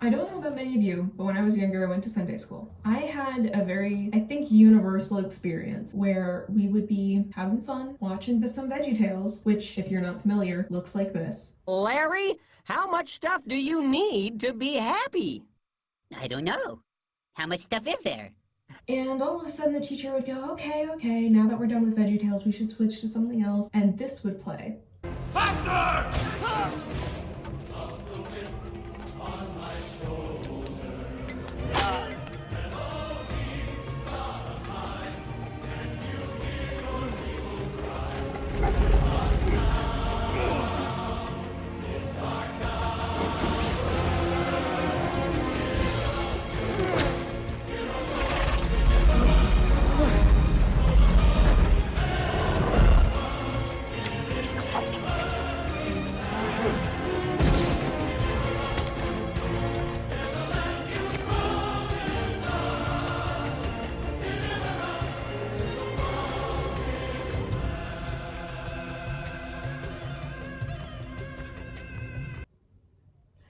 I don't know about many of you, but when I was younger, I went to Sunday school. I had a very, I think, universal experience where we would be having fun watching some VeggieTales, which, if you're not familiar, looks like this. Larry, how much stuff do you need to be happy? I don't know. How much stuff is there? And all of a sudden the teacher would go, okay, now that we're done with VeggieTales, we should switch to something else, and this would play. Faster!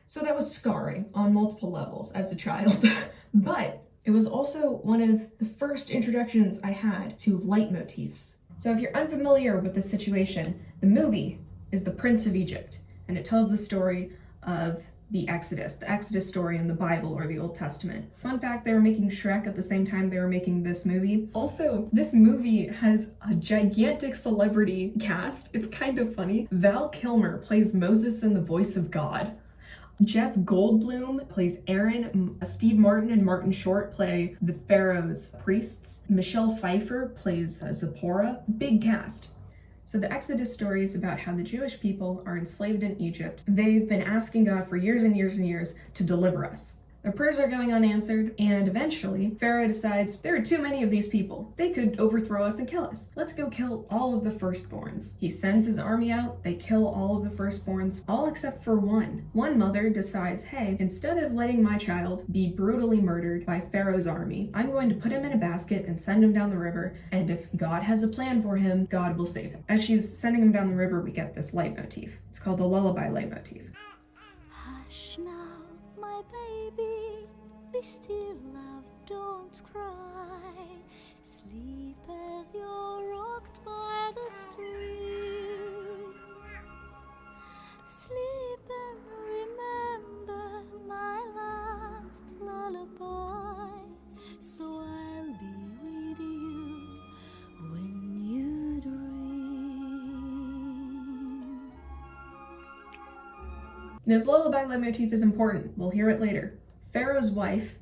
So that was scarring on multiple levels as a child, but it was also one of the first introductions I had to leitmotifs. So if you're unfamiliar with the situation, the movie is The Prince of Egypt, and it tells the story of the Exodus story in the Bible or the Old Testament. Fun fact, they were making Shrek at the same time they were making this movie. Also, this movie has a gigantic celebrity cast. It's kind of funny. Val Kilmer plays Moses in the voice of God. Jeff Goldblum plays Aaron. Steve Martin and Martin Short play the Pharaoh's priests. Michelle Pfeiffer plays Zipporah. Big cast. So the Exodus story is about how the Jewish people are enslaved in Egypt. They've been asking God for years and years and years to deliver us. Their prayers are going unanswered, and eventually Pharaoh decides there are too many of these people. They could overthrow us and kill us. Let's go kill all of the firstborns. He sends his army out, they kill all of the firstborns, all except for one. One mother decides, hey, instead of letting my child be brutally murdered by Pharaoh's army, I'm going to put him in a basket and send him down the river, and if God has a plan for him, God will save him. As she's sending him down the river, we get this leitmotif. It's called the lullaby leitmotif. Hush now, my baby, be still, love, don't cry. Sleep as you're rocked by the stream. Sleep and remember my last lullaby. So I'll be with you when you dream. This lullaby leitmotif is important. We'll hear it later. Pharaoh's wife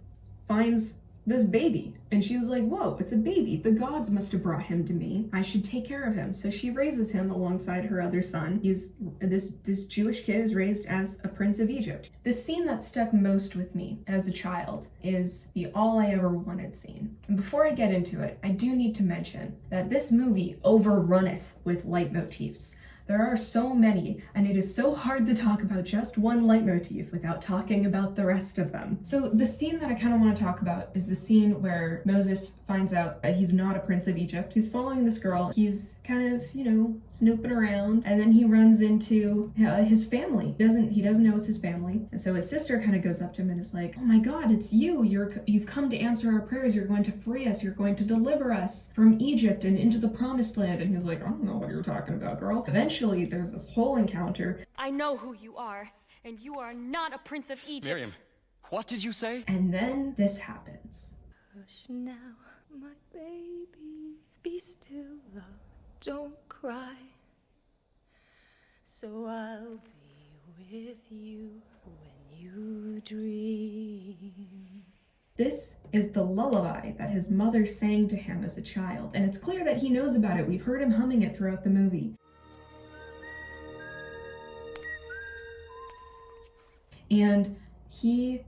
finds this baby, and she was like, whoa, it's a baby. The gods must have brought him to me. I should take care of him. So she raises him alongside her other son. This Jewish kid is raised as a prince of Egypt. The scene that stuck most with me as a child is the all I ever wanted scene. And before I get into it, I do need to mention that this movie overrunneth with leitmotifs. There are so many, and it is so hard to talk about just one leitmotif without talking about the rest of them. So the scene that I kind of want to talk about is the scene where Moses finds out that he's not a prince of Egypt. He's following this girl. He's kind of, snooping around, and then he runs into his family. He doesn't know it's his family. And so his sister kind of goes up to him and is like, oh my God, it's you. You've come to answer our prayers. You're going to free us. You're going to deliver us from Egypt and into the promised land. And he's like, I don't know what you're talking about, girl. Eventually, there's this whole encounter. I know who you are, and you are not a prince of Egypt. Miriam, what did you say? And then this happens. Hush now, my baby, be still, love, don't cry. So I'll be with you when you dream. This is the lullaby that his mother sang to him as a child, and it's clear that he knows about it. We've heard him humming it throughout the movie. And he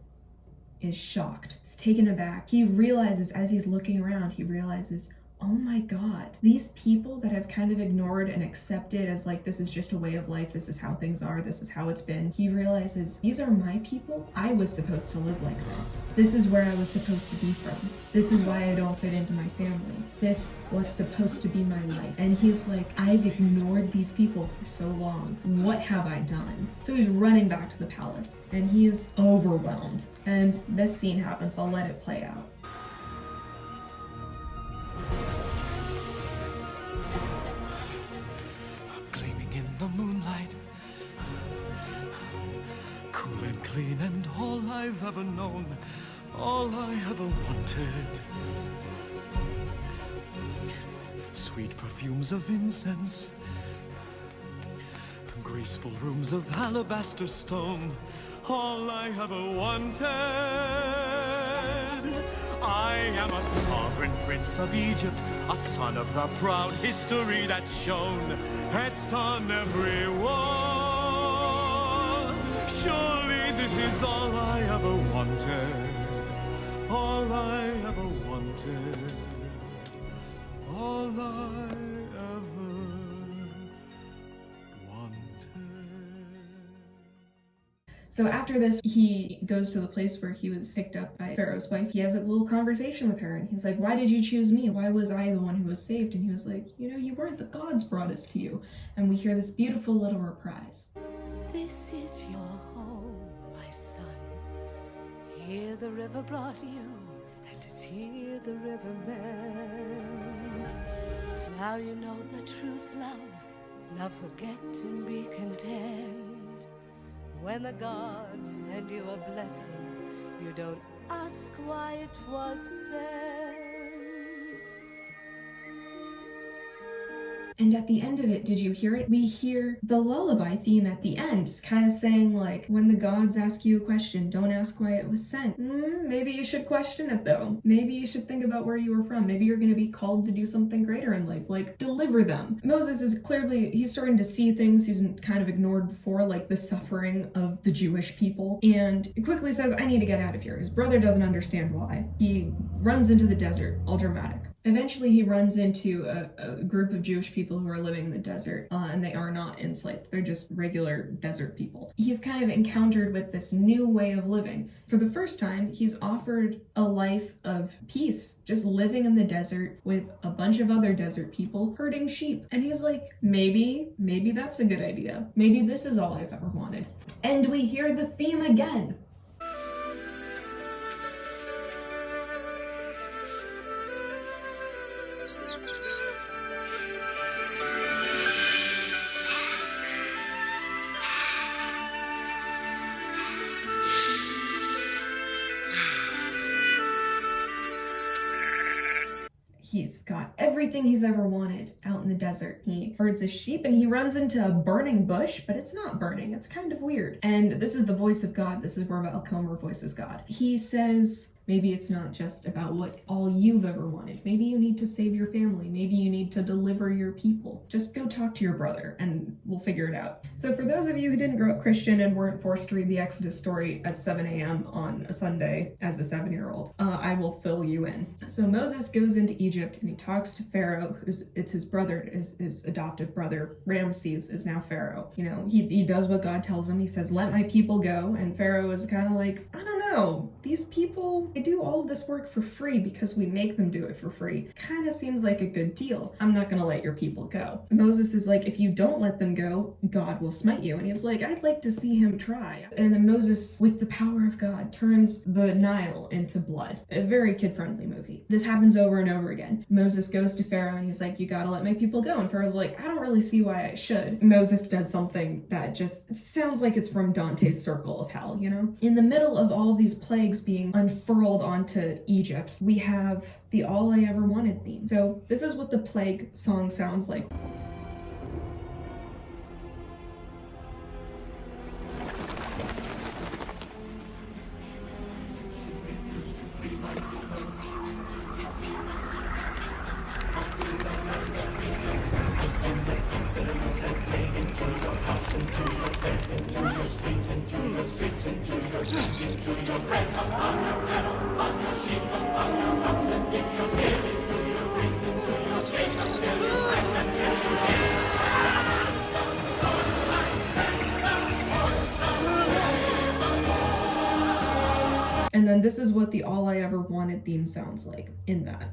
is shocked. He's taken aback. He realizes, as he's looking around, he realizes oh my god, these people that I've kind of ignored and accepted as like, this is just a way of life, this is how things are, this is how it's been, he realizes these are my people. I was supposed to live like this. This is where I was supposed to be from. This is why I don't fit into my family. This was supposed to be my life. And he's like, I've ignored these people for so long. What have I done? So he's running back to the palace and he is overwhelmed. And this scene happens. I'll let it play out. Gleaming in the moonlight, cool and clean and all I've ever known, all I ever wanted. Sweet perfumes of incense, graceful rooms of alabaster stone, all I ever wanted. I am a sovereign prince of Egypt, a son of the proud history that's shown etched on every wall. Surely this is all I ever wanted, all I ever wanted, all I ever wanted. So after this, he goes to the place where he was picked up by Pharaoh's wife. He has a little conversation with her and he's like, why did you choose me? Why was I the one who was saved? And he was like, you know, you weren't, the gods brought us to you. And we hear this beautiful little reprise. This is your home, my son. Here the river brought you, and it's here the river meant. Now you know the truth, love. Now forget and be content. When the gods send you a blessing, you don't ask why it was sent. And at the end of it, did you hear it? We hear the lullaby theme at the end, kind of saying like, when the gods ask you a question, don't ask why it was sent. Maybe you should question it though. Maybe you should think about where you were from. Maybe you're going to be called to do something greater in life, like deliver them. Moses is clearly, he's starting to see things he's kind of ignored before, like the suffering of the Jewish people. And he quickly says, I need to get out of here. His brother doesn't understand why. He runs into the desert, all dramatic. Eventually he runs into a group of Jewish people who are living in the desert, and they are not enslaved. They're just regular desert people. He's kind of encountered with this new way of living. For the first time, he's offered a life of peace, just living in the desert with a bunch of other desert people herding sheep. And he's like, maybe that's a good idea. Maybe this is all I've ever wanted. And we hear the theme again. He's got everything he's ever wanted out in the desert. He herds his sheep and he runs into a burning bush, but it's not burning. It's kind of weird. And this is the voice of God. This is where Val Kilmer voices God. He says, maybe it's not just about what all you've ever wanted. Maybe you need to save your family. Maybe you need to deliver your people. Just go talk to your brother and we'll figure it out. So for those of you who didn't grow up Christian and weren't forced to read the Exodus story at 7 a.m. on a Sunday as a 7-year-old, I will fill you in. So Moses goes into Egypt and he talks to Pharaoh, it's his brother, his adopted brother. Ramses is now Pharaoh. You know, he does what God tells him. He says, let my people go. And Pharaoh is kind of like, I don't know, these people, they do all of this work for free because we make them do it for free. Kind of seems like a good deal. I'm not gonna let your people go. Moses is like, if you don't let them go, God will smite you. And he's like, I'd like to see him try. And then Moses, with the power of God, turns the Nile into blood. A very kid-friendly movie. This happens over and over again. Moses goes to Pharaoh and he's like, you gotta let my people go. And Pharaoh's like, I don't really see why I should. Moses does something that just sounds like it's from Dante's Circle of Hell, you know? In the middle of all these plagues being unfurled onto Egypt, we have the All I Ever Wanted theme. So this is what the plague song sounds like. And then this is what the All I Ever Wanted theme sounds like in that.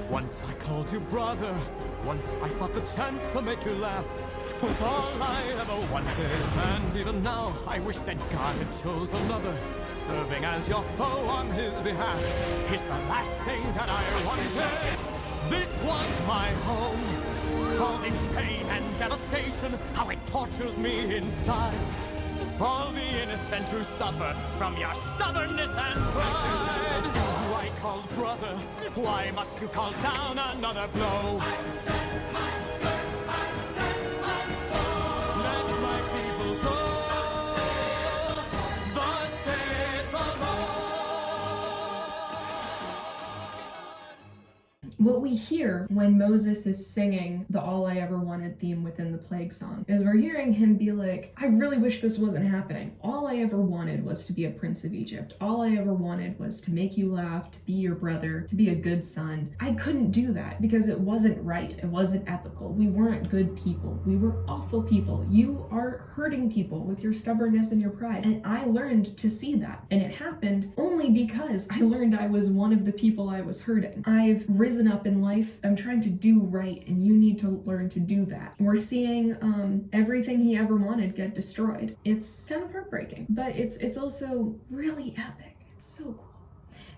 Once I called you brother, once I thought the chance to make you laugh was all I ever wanted. And even now, I wish that God had chose another, serving as your foe on his behalf. It's the last thing that I wanted. This was my home. All this pain and devastation, how it tortures me inside. All the innocent who suffer from your stubbornness and pride. Who I called brother, why must you call down another blow? Let my people go. Thus saith the Lord. What we hear when Moses is singing the All I Ever Wanted theme within the Plague Song is we're hearing him be like, I really wish this wasn't happening. All I ever wanted was to be a prince of Egypt. All I ever wanted was to make you laugh, to be your brother, to be a good son. I couldn't do that because it wasn't right. It wasn't ethical. We weren't good people. We were awful people. You are hurting people with your stubbornness and your pride. And I learned to see that. And it happened only because I learned I was one of the people I was hurting. I've risen up in life. I'm trying to do right, and you need to learn to do that. We're seeing everything he ever wanted get destroyed. It's kind of heartbreaking, but it's also really epic. It's so cool.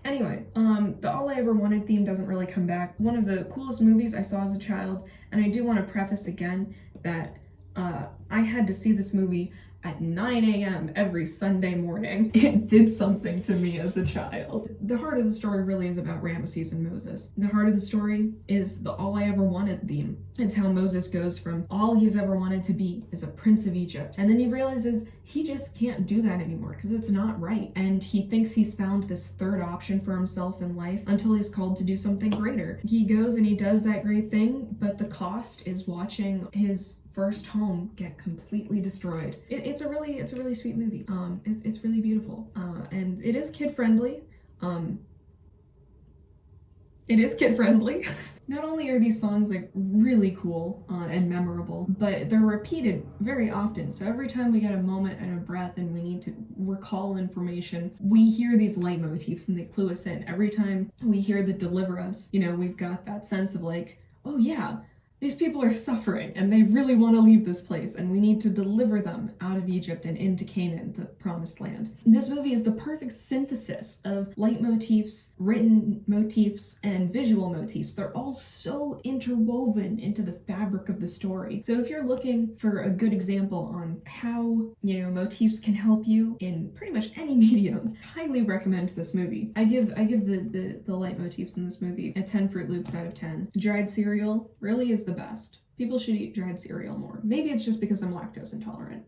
Anyway, the All I Ever Wanted theme doesn't really come back. One of the coolest movies I saw as a child, and I do want to preface again that I had to see this movie at 9 a.m. every Sunday morning. It did something to me as a child. The heart of the story really is about Ramesses and Moses. The heart of the story is the All I Ever Wanted theme. It's how Moses goes from all he's ever wanted to be is a prince of Egypt. And then he realizes he just can't do that anymore because it's not right. And he thinks he's found this third option for himself in life until he's called to do something greater. He goes and he does that great thing, but the cost is watching his first home get completely destroyed. It's a really sweet movie. It's really beautiful. And it is kid friendly. It is kid friendly. Not only are these songs like really cool and memorable, but they're repeated very often. So every time we get a moment and a breath and we need to recall information, we hear these leitmotifs and they clue us in. Every time we hear the deliver us, we've got that sense of like, oh yeah, these people are suffering and they really want to leave this place and we need to deliver them out of Egypt and into Canaan, the promised land. This movie is the perfect synthesis of leitmotifs, written motifs, and visual motifs. They're all so interwoven into the fabric of the story. So if you're looking for a good example on how, motifs can help you in pretty much any medium, I highly recommend this movie. I give the leitmotifs in this movie a 10 Fruit Loops out of 10. Dried cereal really is the best. People should eat dried cereal more. Maybe it's just because I'm lactose intolerant.